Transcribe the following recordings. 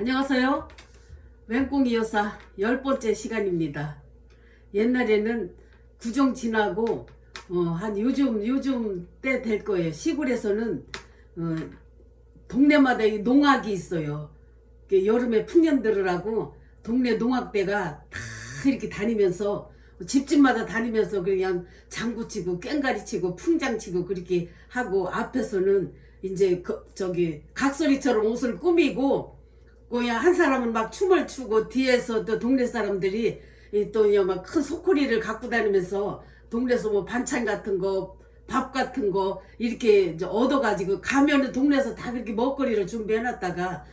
안녕하세요. 맹꽁이 여사 10번째 시간입니다. 옛날에는 구정 지나고 한 요즘 때 될 거예요. 시골에서는 동네마다 이 농악이 있어요. 여름에 풍년들으라고 동네 농악대가 다 이렇게 다니면서 집집마다 다니면서 그냥 장구 치고 꽹가리 치고 풍장 치고 그렇게 하고, 앞에서는 이제 저기 각설이처럼 옷을 꾸미고 그냥 한 사람은 막 춤을 추고, 뒤에서 또 동네 사람들이 또 막 큰 소쿠리를 갖고 다니면서 동네에서 뭐 반찬 같은 거, 밥 같은 거 이렇게 이제 얻어가지고 가면은 동네에서 다 그렇게 먹거리를 준비해놨다가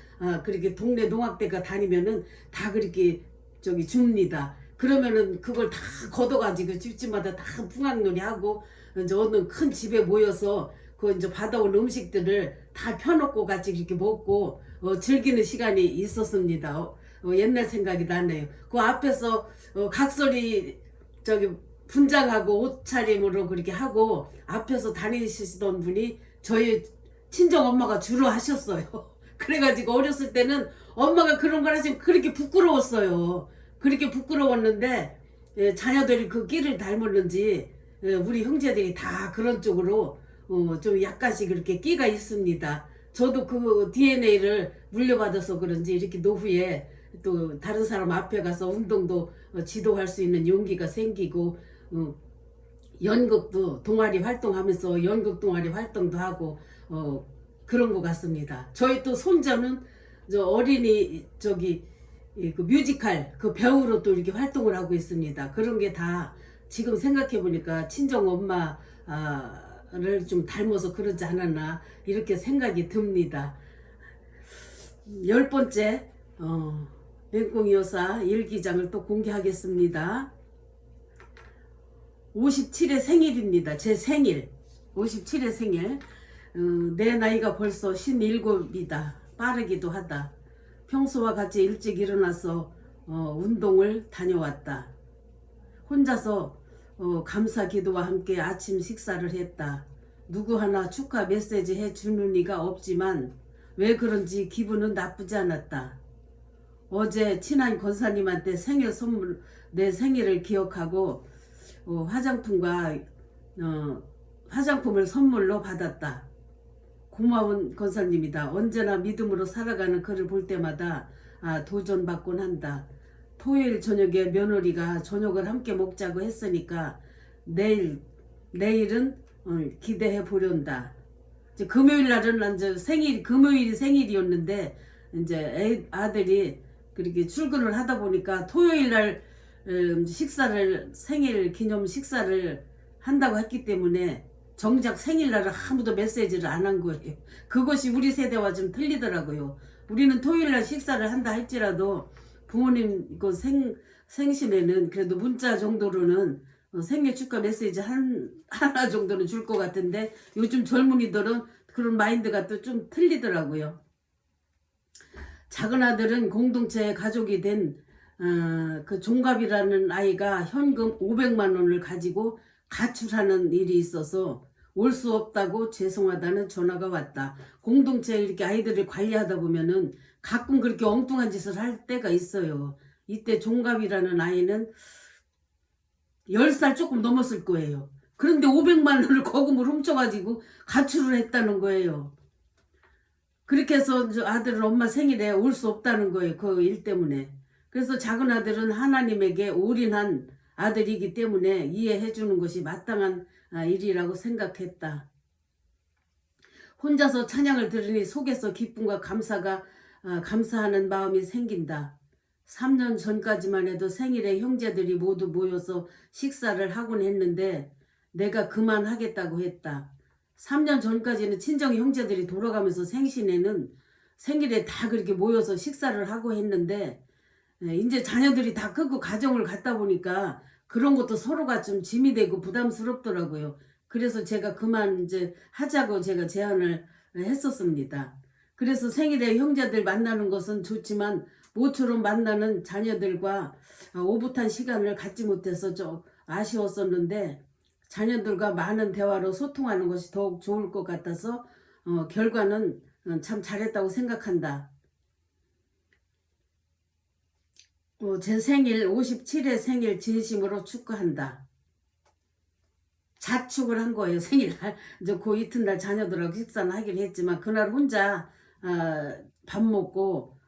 그렇게 동네 농악대가 다니면은 다 그렇게 저기 줍니다. 그러면은 그걸 다 걷어가지고 집집마다 다 풍악놀이 하고, 이제 어느 큰 집에 모여서 그 이제 받아온 음식들을 다 펴놓고 같이 이렇게 먹고 즐기는 시간이 있었습니다. 옛날 생각이 나네요. 그 앞에서 각설이 저기 분장하고 옷차림으로 그렇게 하고 앞에서 다니시던 분이 저희 친정 엄마가 주로 하셨어요. 그래가지고 어렸을 때는 엄마가 그런 걸 하시면 그렇게 부끄러웠어요. 그렇게 부끄러웠는데 자녀들이 그 끼를 닮았는지 우리 형제들이 다 그런 쪽으로 좀 약간씩 그렇게 끼가 있습니다. 저도 그 DNA를 물려받아서 그런지 이렇게 노후에 또 다른 사람 앞에 가서 운동도 지도할 수 있는 용기가 생기고, 연극도 동아리 활동하면서 연극 동아리 활동도 하고 그런 것 같습니다. 저희 또 손자는 저 어린이 저기 그 뮤지컬 그 배우로 또 이렇게 활동을 하고 있습니다. 그런 게 다 지금 생각해 보니까 친정 엄마를 좀 닮아서 그러지 않았나 이렇게 생각이 듭니다. 10번째 맹꽁이 여사 일기장을 또 공개하겠습니다. 57회 생일입니다. 제 생일 57회 생일. 내 나이가 벌써 17이다. 빠르기도 하다. 평소와 같이 일찍 일어나서 운동을 다녀왔다. 혼자서 감사 기도와 함께 아침 식사를 했다. 누구 하나 축하 메시지 해주는 이가 없지만 왜 그런지 기분은 나쁘지 않았다. 어제 친한 권사님한테 생일 선물, 내 생일을 기억하고 화장품을 선물로 받았다. 고마운 권사님이다. 언제나 믿음으로 살아가는 그를 볼 때마다 도전받곤 한다. 토요일 저녁에 며느리가 저녁을 함께 먹자고 했으니까 내일은 기대해 보련다. 이제 금요일 날은 이제 금요일이 생일이었는데 이제 아들이 그렇게 출근을 하다 보니까 토요일 날 생일 기념 식사를 한다고 했기 때문에 정작 생일날은 아무도 메시지를 안 한 거예요. 그것이 우리 세대와 좀 틀리더라고요. 우리는 토요일날 식사를 한다 할지라도 부모님 그 생신에는 그래도 문자 정도로는 생일 축하 메시지 하나 정도는 줄 것 같은데, 요즘 젊은이들은 그런 마인드가 또 좀 틀리더라고요. 작은 아들은 공동체 가족이 된 그 종갑이라는 아이가 현금 500만 원을 가지고 가출하는 일이 있어서 올 수 없다고 죄송하다는 전화가 왔다. 공동체 이렇게 아이들을 관리하다 보면은 가끔 그렇게 엉뚱한 짓을 할 때가 있어요. 이때 종갑이라는 아이는 10살 조금 넘었을 거예요. 그런데 500만 원을 거금을 훔쳐가지고 가출을 했다는 거예요. 그렇게 해서 아들은 엄마 생일에 올 수 없다는 거예요. 그 일 때문에. 그래서 작은 아들은 하나님에게 올인한 아들이기 때문에 이해해 주는 것이 마땅한 일이라고 생각했다. 혼자서 찬양을 들으니 속에서 기쁨과 감사하는 마음이 생긴다. 3년 전까지만 해도 생일에 형제들이 모두 모여서 식사를 하곤 했는데 내가 그만하겠다고 했다. 3년 전까지는 친정 형제들이 돌아가면서 생일에 다 그렇게 모여서 식사를 하고 했는데, 이제 자녀들이 다 크고 가정을 갖다 보니까 그런 것도 서로가 좀 짐이 되고 부담스럽더라고요. 그래서 제가 그만 이제 하자고 제가 제안을 했었습니다. 그래서 생일에 형제들 만나는 것은 좋지만 모처럼 만나는 자녀들과 오붓한 시간을 갖지 못해서 좀 아쉬웠었는데, 자녀들과 많은 대화로 소통하는 것이 더욱 좋을 것 같아서 결과는 참 잘했다고 생각한다. 또 제 생일 57회 생일 진심으로 축하한다. 자축을 한 거예요. 생일날. 이제 그 이튿날 자녀들하고 식사는 하기로 했지만 그날 혼자 밥 먹고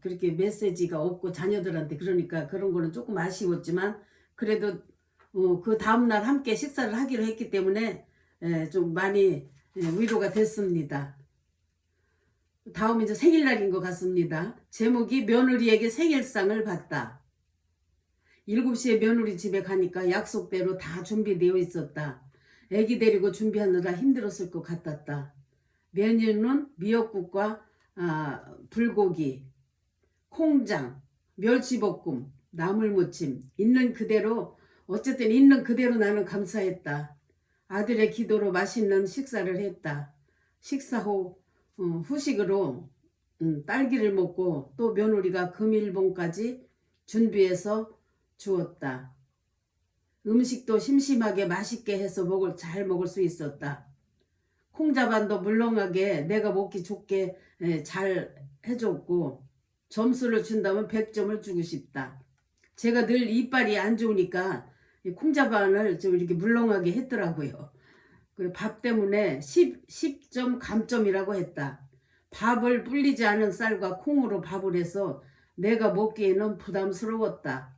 그렇게 메시지가 없고 자녀들한테 그러니까 그런 거는 조금 아쉬웠지만 그래도 그 다음날 함께 식사를 하기로 했기 때문에 좀 많이 위로가 됐습니다. 다음 이제 생일날인 것 같습니다. 제목이 며느리에게 생일상을 받다. 7시에 며느리 집에 가니까 약속대로 다 준비되어 있었다. 애기 데리고 준비하느라 힘들었을 것 같았다. 메뉴는 미역국과 불고기, 콩장, 멸치볶음, 나물무침, 있는 그대로 어쨌든 있는 그대로 나는 감사했다. 아들의 기도로 맛있는 식사를 했다. 식사 후 후식으로 딸기를 먹고 또 며느리가 금일봉까지 준비해서 주었다. 음식도 심심하게 맛있게 해서 잘 먹을 수 있었다. 콩자반도 물렁하게 내가 먹기 좋게 잘 해줬고 점수를 준다면 100점을 주고 싶다. 제가 늘 이빨이 안 좋으니까 콩자반을 좀 이렇게 물렁하게 했더라고요. 밥 때문에 10점 감점이라고 했다. 밥을 불리지 않은 쌀과 콩으로 밥을 해서 내가 먹기에는 부담스러웠다.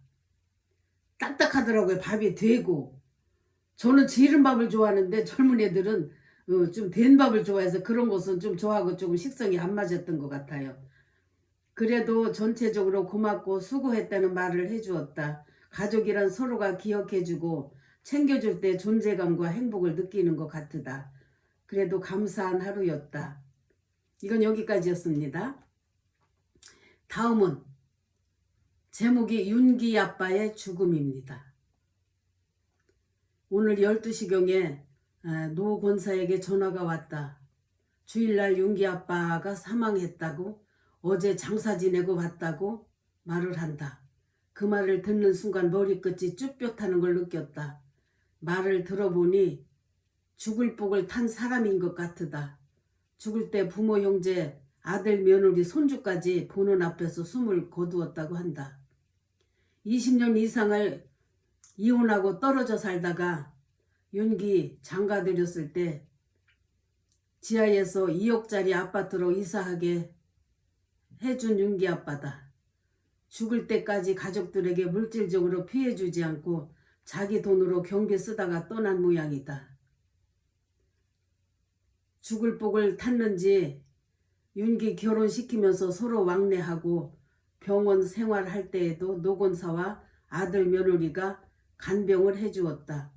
딱딱하더라고요. 밥이 되고. 저는 지른 밥을 좋아하는데 젊은 애들은 좀 된 밥을 좋아해서 그런 것은 좀 저하고 조금 식성이 안 맞았던 것 같아요. 그래도 전체적으로 고맙고 수고했다는 말을 해주었다. 가족이란 서로가 기억해주고 챙겨줄 때 존재감과 행복을 느끼는 것 같으다. 그래도 감사한 하루였다. 이건 여기까지였습니다. 다음은 제목이 윤기 아빠의 죽음입니다. 오늘 12시경에 노 권사에게 전화가 왔다. 주일날 윤기 아빠가 사망했다고 어제 장사 지내고 왔다고 말을 한다. 그 말을 듣는 순간 머리끝이 쭈뼛하는 걸 느꼈다. 말을 들어보니 죽을 복을 탄 사람인 것 같으다. 죽을 때 부모, 형제, 아들, 며느리, 손주까지 보는 앞에서 숨을 거두었다고 한다. 20년 이상을 이혼하고 떨어져 살다가 윤기 장가들였을 때 지하에서 2억짜리 아파트로 이사하게 해준 윤기 아빠다. 죽을 때까지 가족들에게 물질적으로 피해주지 않고 자기 돈으로 경비 쓰다가 떠난 모양이다. 죽을 복을 탔는지 윤기 결혼시키면서 서로 왕래하고 병원 생활할 때에도 노건사와 아들 며느리가 간병을 해주었다.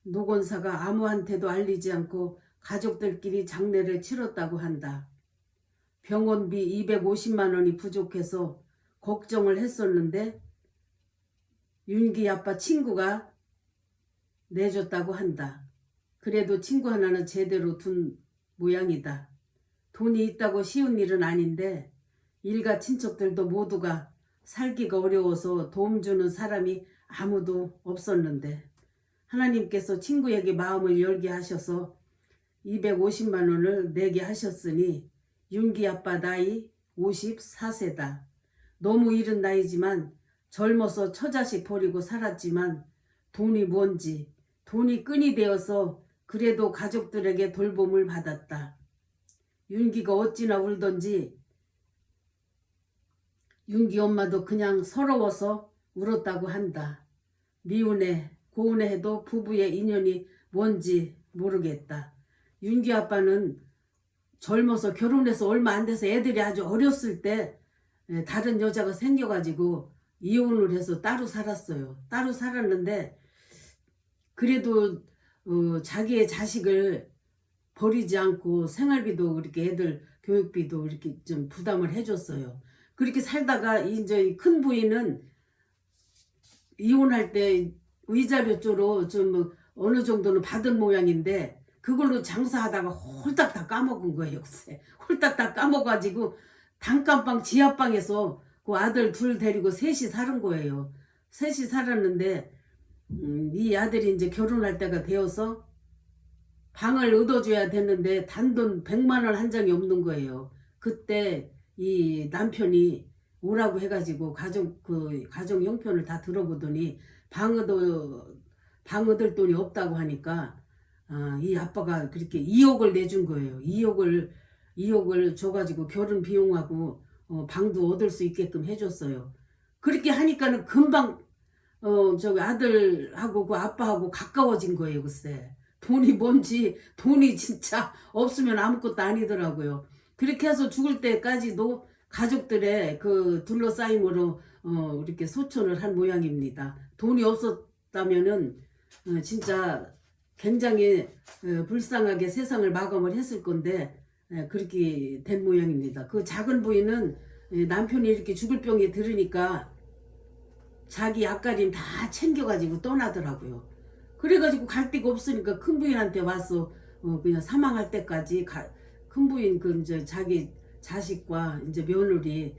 노건사가 아무한테도 알리지 않고 가족들끼리 장례를 치렀다고 한다. 병원비 250만 원이 부족해서 걱정을 했었는데 윤기 아빠 친구가 내줬다고 한다. 그래도 친구 하나는 제대로 둔 모양이다. 돈이 있다고 쉬운 일은 아닌데 일가 친척들도 모두가 살기가 어려워서 도움 주는 사람이 아무도 없었는데 하나님께서 친구에게 마음을 열게 하셔서 250만 원을 내게 하셨으니 윤기 아빠 나이 54세다. 너무 이른 나이지만 젊어서 처자식 버리고 살았지만 돈이 뭔지 돈이 끈이 되어서 그래도 가족들에게 돌봄을 받았다. 윤기가 어찌나 울던지 윤기 엄마도 그냥 서러워서 울었다고 한다. 미운 애, 고운 애 해도 부부의 인연이 뭔지 모르겠다. 윤기 아빠는 젊어서 결혼해서 얼마 안 돼서 애들이 아주 어렸을 때 다른 여자가 생겨가지고 이혼을 해서 따로 살았어요. 따로 살았는데 그래도 자기의 자식을 버리지 않고 생활비도 이렇게 애들 교육비도 이렇게 좀 부담을 해줬어요. 그렇게 살다가 이제 큰 부인은 이혼할 때 위자료조로 좀 어느 정도는 받은 모양인데 그걸로 장사하다가 홀딱 다 까먹은 거예요. 글쎄. 홀딱 다 까먹어가지고 단칸방 지하방에서 그 아들 둘 데리고 셋이 사는 거예요. 셋이 살았는데 이 아들이 이제 결혼할 때가 되어서 방을 얻어줘야 되는데 단돈 100만 원 한 장이 없는 거예요. 그때 이 남편이 오라고 해가지고 가정 형편을 다 들어보더니 방어들 돈이 없다고 하니까 이 아빠가 그렇게 2억을 내준 거예요. 2억을 줘가지고 결혼 비용하고 방도 얻을 수 있게끔 해줬어요. 그렇게 하니까는 금방 저기 아들하고 그 아빠하고 가까워진 거예요. 글쎄 돈이 뭔지 돈이 진짜 없으면 아무것도 아니더라고요. 그렇게 해서 죽을 때까지도 가족들의 그 둘러싸임으로 이렇게 소천을 한 모양입니다. 돈이 없었다면은 진짜 굉장히 불쌍하게 세상을 마감을 했을 건데 그렇게 된 모양입니다. 그 작은 부인은 남편이 이렇게 죽을 병에 들으니까 자기 앞가림 다 챙겨가지고 떠나더라고요. 그래가지고 갈 데가 없으니까 큰 부인한테 와서 그냥 사망할 때까지 큰 부인 그 이제 자기 자식과 이제 며느리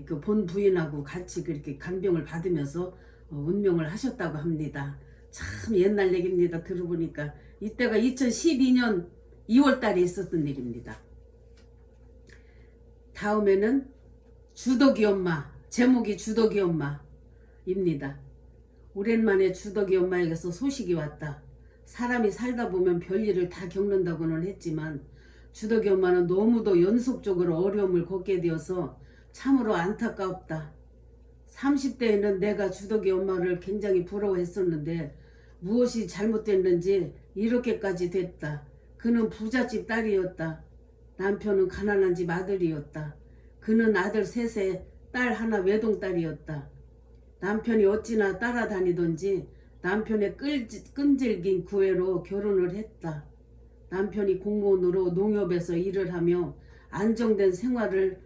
그 본 부인하고 같이 그렇게 간병을 받으면서 운명을 하셨다고 합니다. 참 옛날 얘기입니다. 들어보니까 이때가 2012년 2월 달에 있었던 일입니다. 다음에는 주덕이 엄마, 제목이 주덕이 엄마입니다. 오랜만에 주덕이 엄마에게서 소식이 왔다. 사람이 살다 보면 별일을 다 겪는다고는 했지만 주덕이 엄마는 너무도 연속적으로 어려움을 겪게 되어서 참으로 안타깝다. 30대에는 내가 주덕이 엄마를 굉장히 부러워했었는데 무엇이 잘못됐는지 이렇게까지 됐다. 그는 부잣집 딸이었다. 남편은 가난한 집 아들이었다. 그는 아들 셋에 딸 하나 외동딸이었다. 남편이 어찌나 따라다니던지 남편의 끈질긴 구애로 결혼을 했다. 남편이 공무원으로 농협에서 일을 하며 안정된 생활을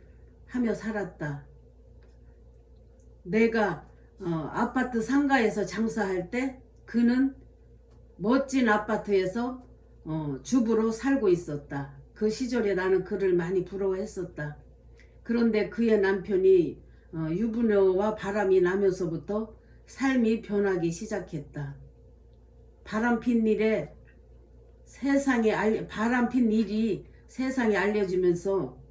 하며 살았다. 내가 아파트 상가에서 장사할 때 그는 멋진 아파트에서 주부로 살고 있었다. 그 시절에 나는 그를 많이 부러워했었다. 그런데 그의 남편이 유부녀와 바람이 나면서부터 삶이 변하기 시작했다. 바람핀 일이 세상에 알려지면서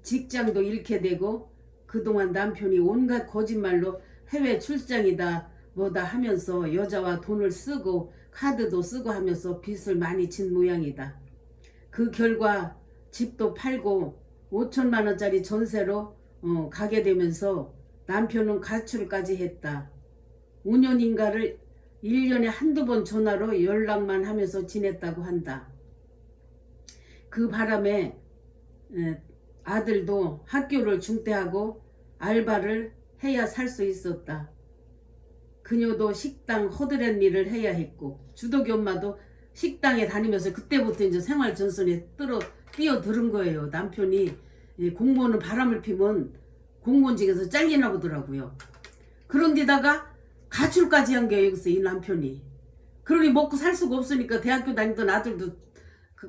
직장도 잃게 되고 그동안 남편이 온갖 거짓말로 해외 출장이다 뭐다 하면서 여자와 돈을 쓰고 카드도 쓰고 하면서 빚을 많이 진 모양이다. 그 결과 집도 팔고 5천만 원짜리 전세로 가게 되면서 남편은 가출까지 했다. 5년인가를 1년에 한두 번 전화로 연락만 하면서 지냈다고 한다. 그 바람에 아들도 학교를 중퇴하고 알바를 해야 살 수 있었다. 그녀도 식당 허드렛 일을 해야 했고 주덕이 엄마도 식당에 다니면서 그때부터 이제 생활전선에 뛰어들은 거예요. 남편이 공무원은 바람을 피면 공무원직에서 잘리나 보더라고요. 그런데다가 가출까지 한 게 여기서 이 남편이. 그러니 먹고 살 수가 없으니까 대학교 다니던 아들도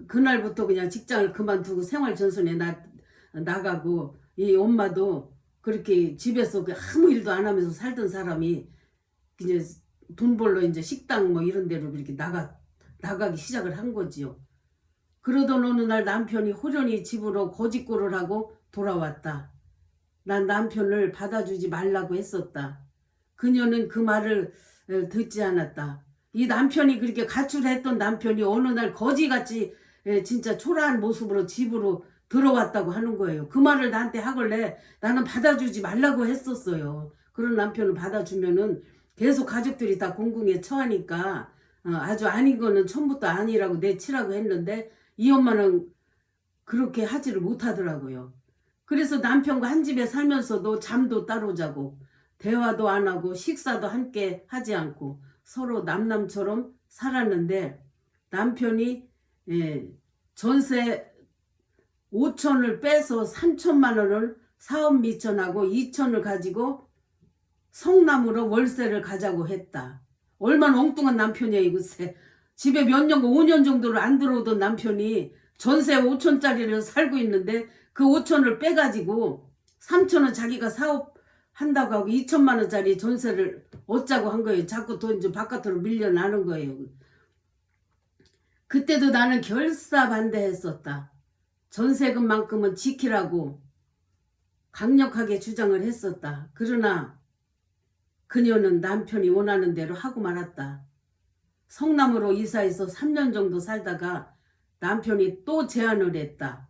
그날부터 그냥 직장을 그만두고 생활전선에 나가고 이 엄마도 그렇게 집에서 아무 일도 안 하면서 살던 사람이 이제 돈 벌러 이제 식당 뭐 이런 데로 그렇게 나가기 시작을 한 거지요. 그러던 어느 날 남편이 호련히 집으로 거짓골을 하고 돌아왔다. 난 남편을 받아주지 말라고 했었다. 그녀는 그 말을 듣지 않았다. 이 남편이 그렇게 가출했던 남편이 어느 날 거지같이 진짜 초라한 모습으로 집으로 들어왔다고 하는 거예요. 그 말을 나한테 하길래 나는 받아주지 말라고 했었어요. 그런 남편을 받아주면은 계속 가족들이 다 공궁에 처하니까 아주 아닌 거는 처음부터 아니라고 내치라고 했는데 이 엄마는 그렇게 하지를 못하더라고요. 그래서 남편과 한 집에 살면서도 잠도 따로 자고 대화도 안 하고 식사도 함께 하지 않고 서로 남남처럼 살았는데 남편이 전세 5천을 빼서 3천만 원을 사업 미천하고 2천을 가지고 성남으로 월세를 가자고 했다. 얼마나 엉뚱한 남편이야 이거세. 집에 몇 년고 5년 정도를 안 들어오던 남편이 전세 5천짜리를 살고 있는데 그 5천을 빼가지고 3천은 자기가 사업한다고 하고 2천만 원짜리 전세를 얻자고 한 거예요. 자꾸 돈 좀 바깥으로 밀려나는 거예요. 그때도 나는 결사반대했었다. 전세금만큼은 지키라고. 강력하게 주장을 했었다. 그러나 그녀는 남편이 원하는 대로 하고 말았다. 성남으로 이사해서 3년 정도 살다가 남편이 또 제안을 했다.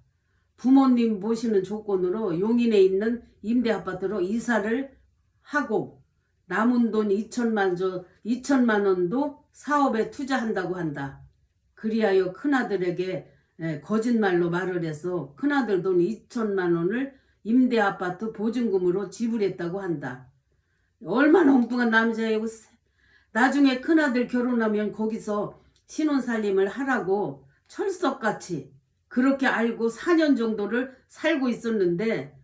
부모님 모시는 조건으로 용인에 있는 임대아파트로 이사를 하고 남은 돈 2천만 원도 사업에 투자한다고 한다. 그리하여 큰아들에게 거짓말로 말을 해서 큰아들 돈 2천만 원을 임대아파트 보증금으로 지불했다고 한다. 얼마나 엉뚱한 남자예요. 나중에 큰아들 결혼하면 거기서 신혼살림을 하라고 철석같이 그렇게 알고 4년 정도를 살고 있었는데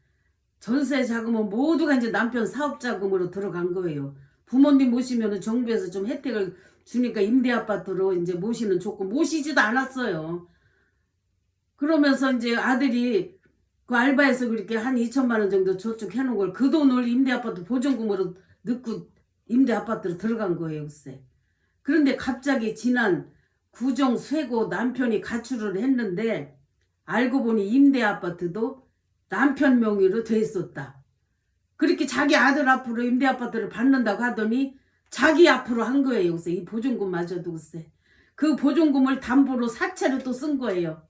전세 자금은 모두가 이제 남편 사업자금으로 들어간 거예요. 부모님 모시면 정부에서 좀 혜택을 주니까 임대아파트로 이제 모시는 조건 모시지도 않았어요. 그러면서 이제 아들이 그 알바에서 그렇게 한 2천만 원 정도 저축해 놓은 걸 그 돈을 임대아파트 보증금으로 넣고 임대아파트로 들어간 거예요. 글쎄. 그런데 갑자기 지난 구정 쇠고 남편이 가출을 했는데 알고 보니 임대아파트도 남편 명의로 돼 있었다. 그렇게 자기 아들 앞으로 임대아파트를 받는다고 하더니 자기 앞으로 한 거예요. 글쎄. 이 보증금마저도 글쎄. 그 보증금을 담보로 사채로 또 쓴 거예요.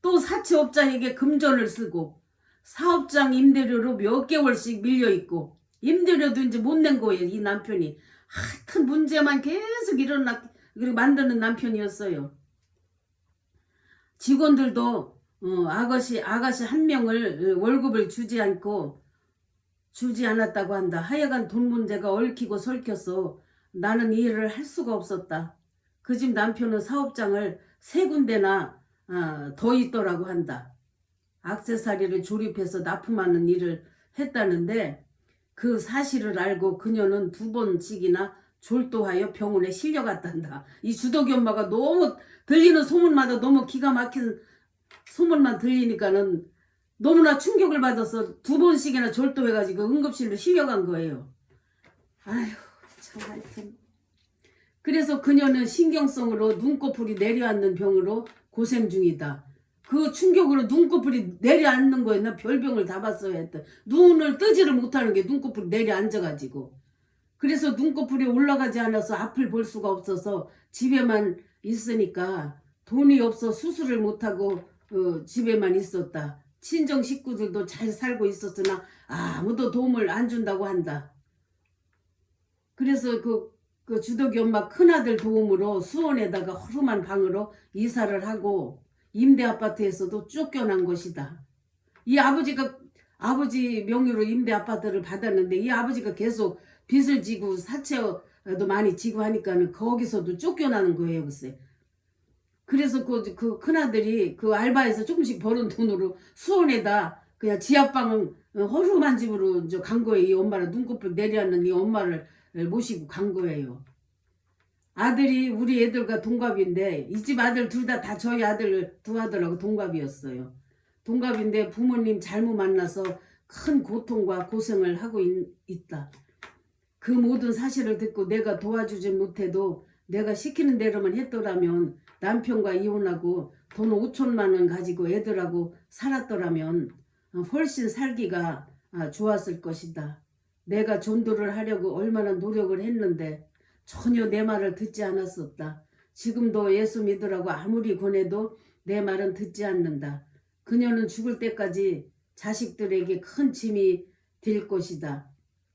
또 사채업자에게 금전을 쓰고 사업장 임대료로 몇 개월씩 밀려있고 임대료도 이제 못 낸 거예요. 이 남편이. 하여튼 문제만 계속 그리고 만드는 남편이었어요. 직원들도 아가씨 한 명을 월급을 주지 않았다고 한다. 하여간 돈 문제가 얽히고 설켜서 나는 이해를 할 수가 없었다. 그 집 남편은 사업장을 3군데나 더 있더라고 한다. 액세서리를 조립해서 납품하는 일을 했다는데 그 사실을 알고 그녀는 2번씩이나 졸도하여 병원에 실려갔단다. 이 주덕이 엄마가 너무 들리는 소문마다 너무 기가 막힌 소문만 들리니까는 너무나 충격을 받아서 2번씩이나 졸도해가지고 응급실로 실려간 거예요. 아휴 참 하여튼. 그래서 그녀는 신경성으로 눈꺼풀이 내려앉는 병으로 고생 중이다. 그 충격으로 눈꺼풀이 내려앉는 거예요. 나 별병을 다 봤어야 했다. 눈을 뜨지를 못하는 게 눈꺼풀이 내려앉아가지고. 그래서 눈꺼풀이 올라가지 않아서 앞을 볼 수가 없어서 집에만 있으니까 돈이 없어 수술을 못하고 집에만 있었다. 친정 식구들도 잘 살고 있었으나 아무도 도움을 안 준다고 한다. 그래서 그 주덕이 엄마 큰아들 도움으로 수원에다가 허름한 방으로 이사를 하고 임대아파트에서도 쫓겨난 것이다. 이 아버지가 아버지 명의로 임대아파트를 받았는데 이 아버지가 계속 빚을 지고 사채도 많이 지고 하니까는 거기서도 쫓겨나는 거예요. 글쎄. 그래서 그 큰아들이 그 알바에서 조금씩 벌은 돈으로 수원에다 그냥 지하방 허름한 집으로 간 거예요. 이 엄마를 눈꺼풀 내려앉는 이 엄마를 모시고 간 거예요. 아들이 우리 애들과 동갑인데 이 집 아들 둘 다 저희 아들 두 아들하고 동갑이었어요. 동갑인데 부모님 잘못 만나서 큰 고통과 고생을 하고 있다. 그 모든 사실을 듣고 내가 도와주지 못해도 내가 시키는 대로만 했더라면 남편과 이혼하고 돈 5천만 원 가지고 애들하고 살았더라면 훨씬 살기가 좋았을 것이다. 내가 전도를 하려고 얼마나 노력을 했는데 전혀 내 말을 듣지 않았었다. 지금도 예수 믿으라고 아무리 권해도 내 말은 듣지 않는다. 그녀는 죽을 때까지 자식들에게 큰 짐이 될 것이다.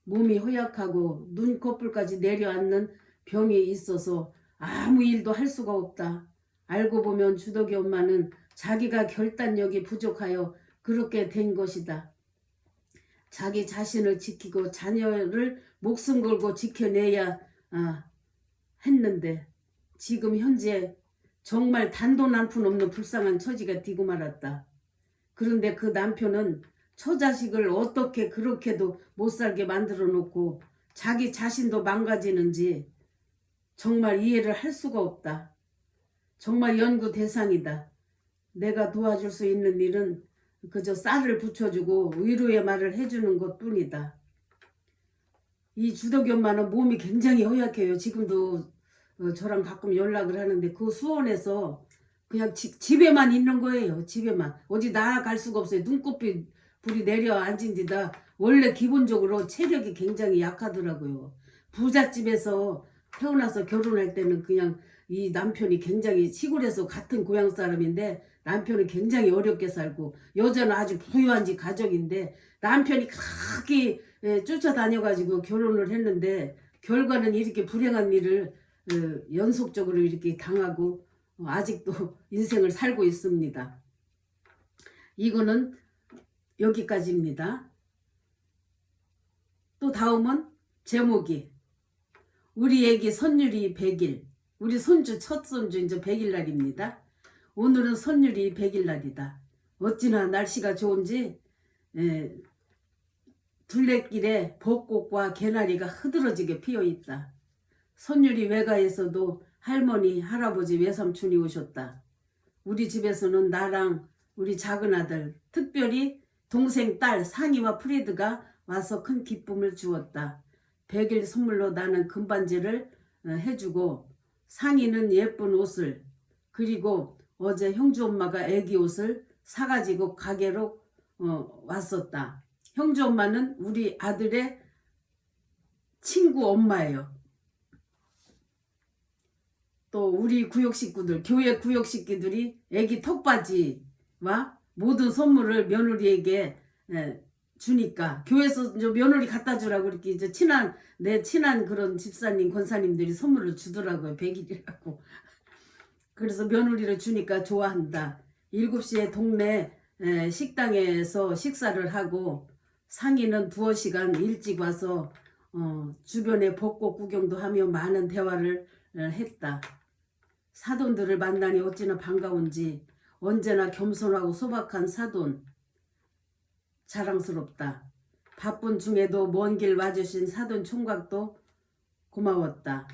몸이 허약하고 눈꺼풀까지 내려앉는 병이 있어서 아무 일도 할 수가 없다. 알고 보면 주덕이 엄마는 자기가 결단력이 부족하여 그렇게 된 것이다. 자기 자신을 지키고 자녀를 목숨 걸고 지켜내야 했는데 지금 현재 정말 단돈 한 푼 없는 불쌍한 처지가 되고 말았다. 그런데 그 남편은 처자식을 어떻게 그렇게도 못살게 만들어 놓고 자기 자신도 망가지는지 정말 이해를 할 수가 없다. 정말 연구 대상이다. 내가 도와줄 수 있는 일은 그저 쌀을 붙여주고 위로의 말을 해주는 것뿐이다. 이 주덕이 엄마는 몸이 굉장히 허약해요. 지금도 저랑 가끔 연락을 하는데 그 수원에서 그냥 집에만 있는 거예요. 집에만. 어디 나아갈 수가 없어요. 눈꺼풀 불이 내려앉은 데다 원래 기본적으로 체력이 굉장히 약하더라고요. 부잣집에서 태어나서 결혼할 때는 그냥 이 남편이 굉장히 시골에서 같은 고향 사람인데 남편은 굉장히 어렵게 살고 여자는 아주 부유한 집 가족인데 남편이 크게 쫓아다녀가지고 결혼을 했는데 결과는 이렇게 불행한 일을 연속적으로 이렇게 당하고 아직도 인생을 살고 있습니다. 이거는 여기까지입니다. 또 다음은 제목이 우리 애기 선율이 100일, 우리 손주 첫 손주 이제 100일 날입니다. 오늘은 선율이 100일 날이다. 어찌나 날씨가 좋은지 둘레길에 벚꽃과 개나리가 흐드러지게 피어있다. 선율이 외가에서도 할머니, 할아버지, 외삼촌이 오셨다. 우리 집에서는 나랑 우리 작은 아들, 특별히 동생 딸 상이와 프레드가 와서 큰 기쁨을 주었다. 100일 선물로 나는 금반지를 해주고 상이는 예쁜 옷을 그리고 어제 형주 엄마가 애기 옷을 사가지고 가게로 왔었다. 형주 엄마는 우리 아들의 친구 엄마예요. 또 우리 구역 식구들, 교회 구역 식구들이 애기 턱바지와 모든 선물을 며느리에게 주니까 교회에서 이제 며느리 갖다 주라고 이렇게 이제 내 친한 그런 집사님, 권사님들이 선물을 주더라고요. 100일이라고. 그래서 며느리를 주니까 좋아한다. 7시에 동네 식당에서 식사를 하고 상이는 2시간 일찍 와서 주변에 벚꽃 구경도 하며 많은 대화를 했다. 사돈들을 만나니 어찌나 반가운지 언제나 겸손하고 소박한 사돈 자랑스럽다. 바쁜 중에도 먼 길 와주신 사돈 총각도 고마웠다.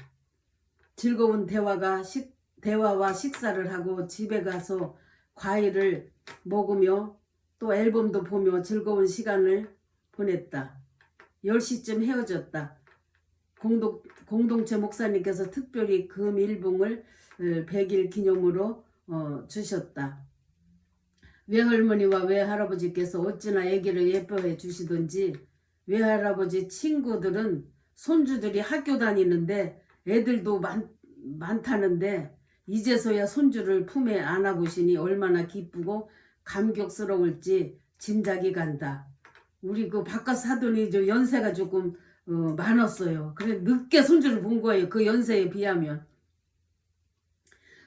즐거운 대화와 식사를 하고 집에 가서 과일을 먹으며 또 앨범도 보며 즐거운 시간을 보냈다. 10시쯤 헤어졌다. 공동체 목사님께서 특별히 금일봉을 100일 기념으로 주셨다. 외할머니와 외할아버지께서 어찌나 아기를 예뻐해 주시던지 외할아버지 친구들은 손주들이 학교 다니는데 애들도 많다는데 이제서야 손주를 품에 안아보시니 얼마나 기쁘고 감격스러울지 짐작이 간다. 우리 그 바깥 사돈이 저 연세가 조금 많았어요. 그래 늦게 손주를 본 거예요. 그 연세에 비하면.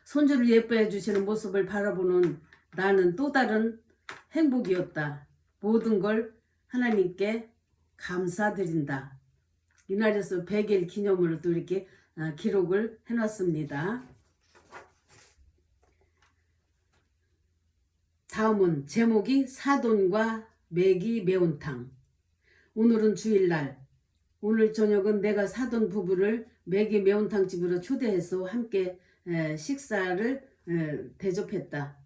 손주를 예뻐해 주시는 모습을 바라보는 나는 또 다른 행복이었다. 모든 걸 하나님께 감사드린다. 이날에서 100일 기념으로 또 이렇게 기록을 해놨습니다. 다음은 제목이 사돈과 매기 매운탕. 오늘은 주일날. 오늘 저녁은 내가 사돈 부부를 매기 매운탕 집으로 초대해서 함께 식사를 대접했다.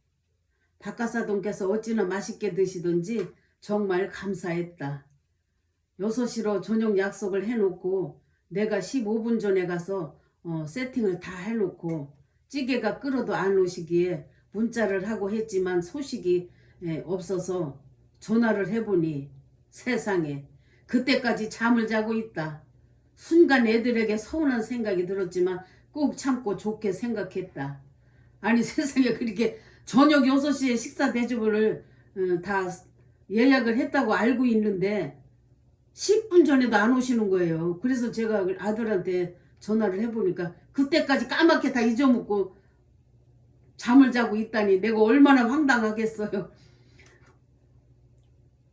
박가사돈께서 어찌나 맛있게 드시던지 정말 감사했다. 6시로 저녁 약속을 해놓고 내가 15분 전에 가서 세팅을 다 해놓고 찌개가 끓어도 안 오시기에 문자를 하고 했지만 소식이 없어서 전화를 해보니 세상에 그때까지 잠을 자고 있다. 순간 애들에게 서운한 생각이 들었지만 꾹 참고 좋게 생각했다. 아니 세상에 그렇게 저녁 6시에 식사 대접을 다 예약을 했다고 알고 있는데 10분 전에도 안 오시는 거예요. 그래서 제가 아들한테 전화를 해보니까 그때까지 까맣게 다 잊어먹고 잠을 자고 있다니 내가 얼마나 황당하겠어요.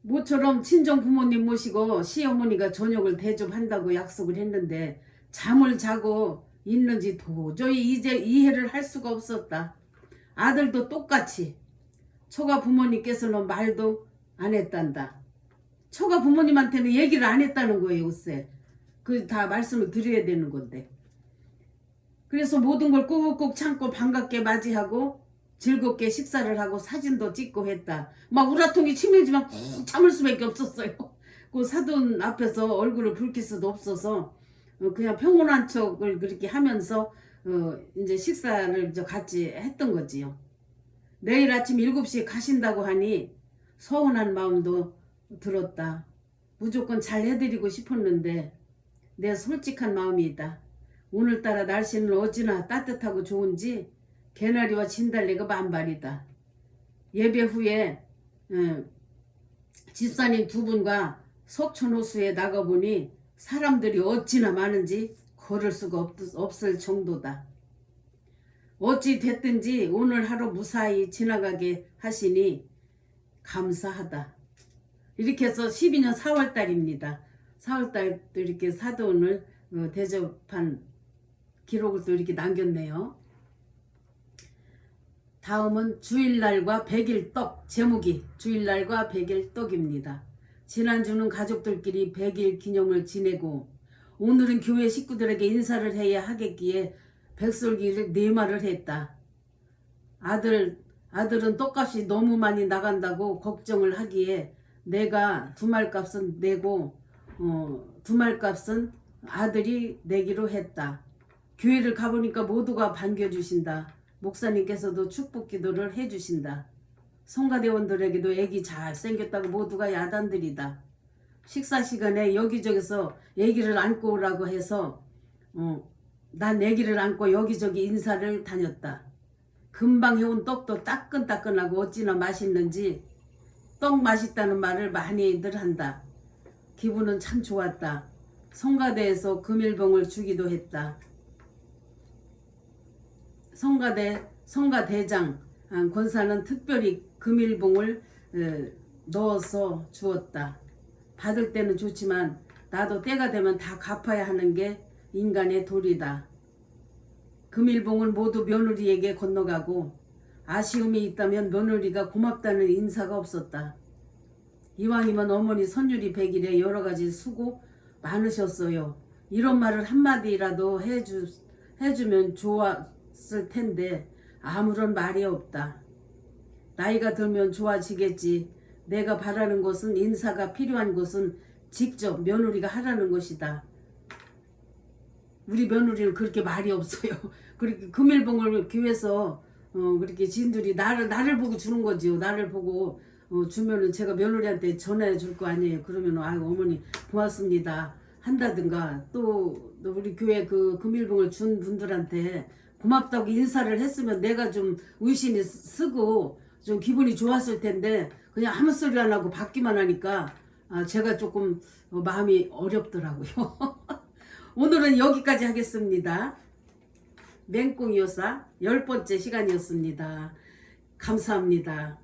모처럼 친정 부모님 모시고 시어머니가 저녁을 대접한다고 약속을 했는데 잠을 자고 있는지 도저히 이제 이해를 할 수가 없었다. 아들도 똑같이 처가 부모님께서는 말도 안 했단다. 처가 부모님한테는 얘기를 안 했다는 거예요. 글쎄. 그 다 말씀을 드려야 되는 건데. 그래서 모든 걸 꾹꾹 참고 반갑게 맞이하고 즐겁게 식사를 하고 사진도 찍고 했다. 막 우라통이 치밀지만 꾹 참을 수밖에 없었어요. 그 사돈 앞에서 얼굴을 붉힐 수도 없어서 그냥 평온한 척을 그렇게 하면서 이제 식사를 같이 했던 거지요. 내일 아침 7시에 가신다고 하니 서운한 마음도 들었다. 무조건 잘 해드리고 싶었는데 내 솔직한 마음이다. 오늘따라 날씨는 어찌나 따뜻하고 좋은지 개나리와 진달래가 만발이다. 예배 후에 집사님 두 분과 석촌호수에 나가보니 사람들이 어찌나 많은지 걸을 수가 없을 정도다. 어찌 됐든지 오늘 하루 무사히 지나가게 하시니 감사하다. 이렇게 해서 12년 4월달입니다. 4월달 또 이렇게 사돈을 대접한 기록을 또 이렇게 남겼네요. 다음은 주일날과 100일 떡, 제목이 주일날과 100일 떡입니다. 지난주는 가족들끼리 100일 기념을 지내고 오늘은 교회 식구들에게 인사를 해야 하겠기에 백설기를 4마를 했다. 아들은 떡값이 너무 많이 나간다고 걱정을 하기에 내가 2말 값은 내고 2말 값은 아들이 내기로 했다. 교회를 가보니까 모두가 반겨주신다. 목사님께서도 축복 기도를 해주신다. 성가대원들에게도 애기 잘생겼다고 모두가 야단들이다. 식사 시간에 여기저기서 애기를 안고 오라고 해서 난 애기를 안고 여기저기 인사를 다녔다. 금방 해온 떡도 따끈따끈하고 어찌나 맛있는지 떡 맛있다는 말을 많이들 한다. 기분은 참 좋았다. 성가대에서 금일봉을 주기도 했다. 성가대장 권사는 특별히 금일봉을 넣어서 주었다. 받을 때는 좋지만 나도 때가 되면 다 갚아야 하는 게 인간의 도리다. 금일봉은 모두 며느리에게 건너가고 아쉬움이 있다면 며느리가 고맙다는 인사가 없었다. 이왕이면 어머니 선율이 100일에 여러가지 수고 많으셨어요. 이런 말을 한마디라도 해주면 좋았을 텐데 아무런 말이 없다. 나이가 들면 좋아지겠지. 내가 바라는 것은 인사가 필요한 것은 직접 며느리가 하라는 것이다. 우리 며느리는 그렇게 말이 없어요. 그렇게 금일봉을 교회에서 그렇게 지인들이 나를 보고 주는 거지요. 나를 보고 주면은 제가 며느리한테 전화해 줄 거 아니에요. 그러면 어머니 고맙습니다 한다든가 또 우리 교회 그 금일봉을 준 분들한테 고맙다고 인사를 했으면 내가 좀 의심이 쓰고 좀 기분이 좋았을 텐데 그냥 아무 소리 안 하고 받기만 하니까 제가 조금 마음이 어렵더라고요. 오늘은 여기까지 하겠습니다. 맹꽁이 여사 10번째 시간이었습니다. 감사합니다.